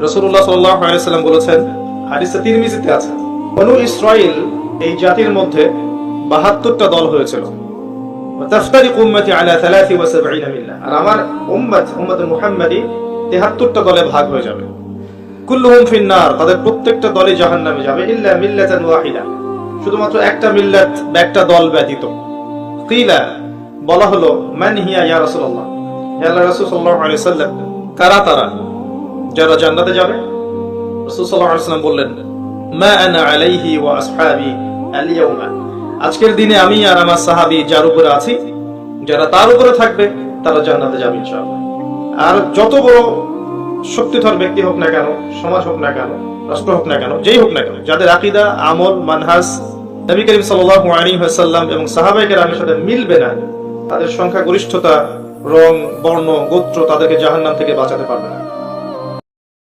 রাসূলুল্লাহ সাল্লাল্লাহু আলাইহি ওয়াসাল্লাম বলেছেন, হাদিসে তিরমিজিতে আছে, বনু ইসরাইল এই জাতির মধ্যে 72টা দল হয়েছিল। তাফতারিকু উম্মতি আলা 73 মিল্লাহ, আর আমার উম্মতুল মুহাম্মাদি 73টা দলে ভাগ হয়ে যাবে। কুল্লুহুম ফিন্নার, তাদের প্রত্যেকটা দলই জাহান্নামে যাবে, ইল্লা মিল্লাতান ওয়াহিদা, শুধুমাত্র একটা মিল্লাত বা একটা দল ব্যতীত। কিলা, বলা হলো, মান হিয়া ইয়া রাসূলুল্লাহ, হে আল্লাহর রাসূল সাল্লাল্লাহু আলাইহি ওয়াসাল্লাম, কারা তারা যারা জান্নাতে যাবে? রাসূল সাল্লাল্লাহু আলাইহি ওয়াসাল্লাম বললেন, মা আনা আলাইহি ওয়া আসহাবি আল ইয়াউমা, আজকের দিনে আমি আর আমার সাহাবী যার উপরে আছি, যারা তার উপরে থাকবে তারা জান্নাতে যাবে ইনশাআল্লাহ। আর যত বড় শক্তিধর ব্যক্তি হোক না কেন, সমাজ হোক না কেন, রাষ্ট্র হোক না কেন, যেই হোক না কেন, যাদের আকীদা, আমল, মানহাজ নবী করিম সাল্লাল্লাহু আলাইহি ওয়াসাল্লাম এবং সাহাবায়ে কেরামের সাথে মিলবে না, তাদের সংখ্যা গরিষ্ঠতা, রং, বর্ণ, গোত্র তাদেরকে জাহান্নাম থেকে বাঁচাতে পারবে না।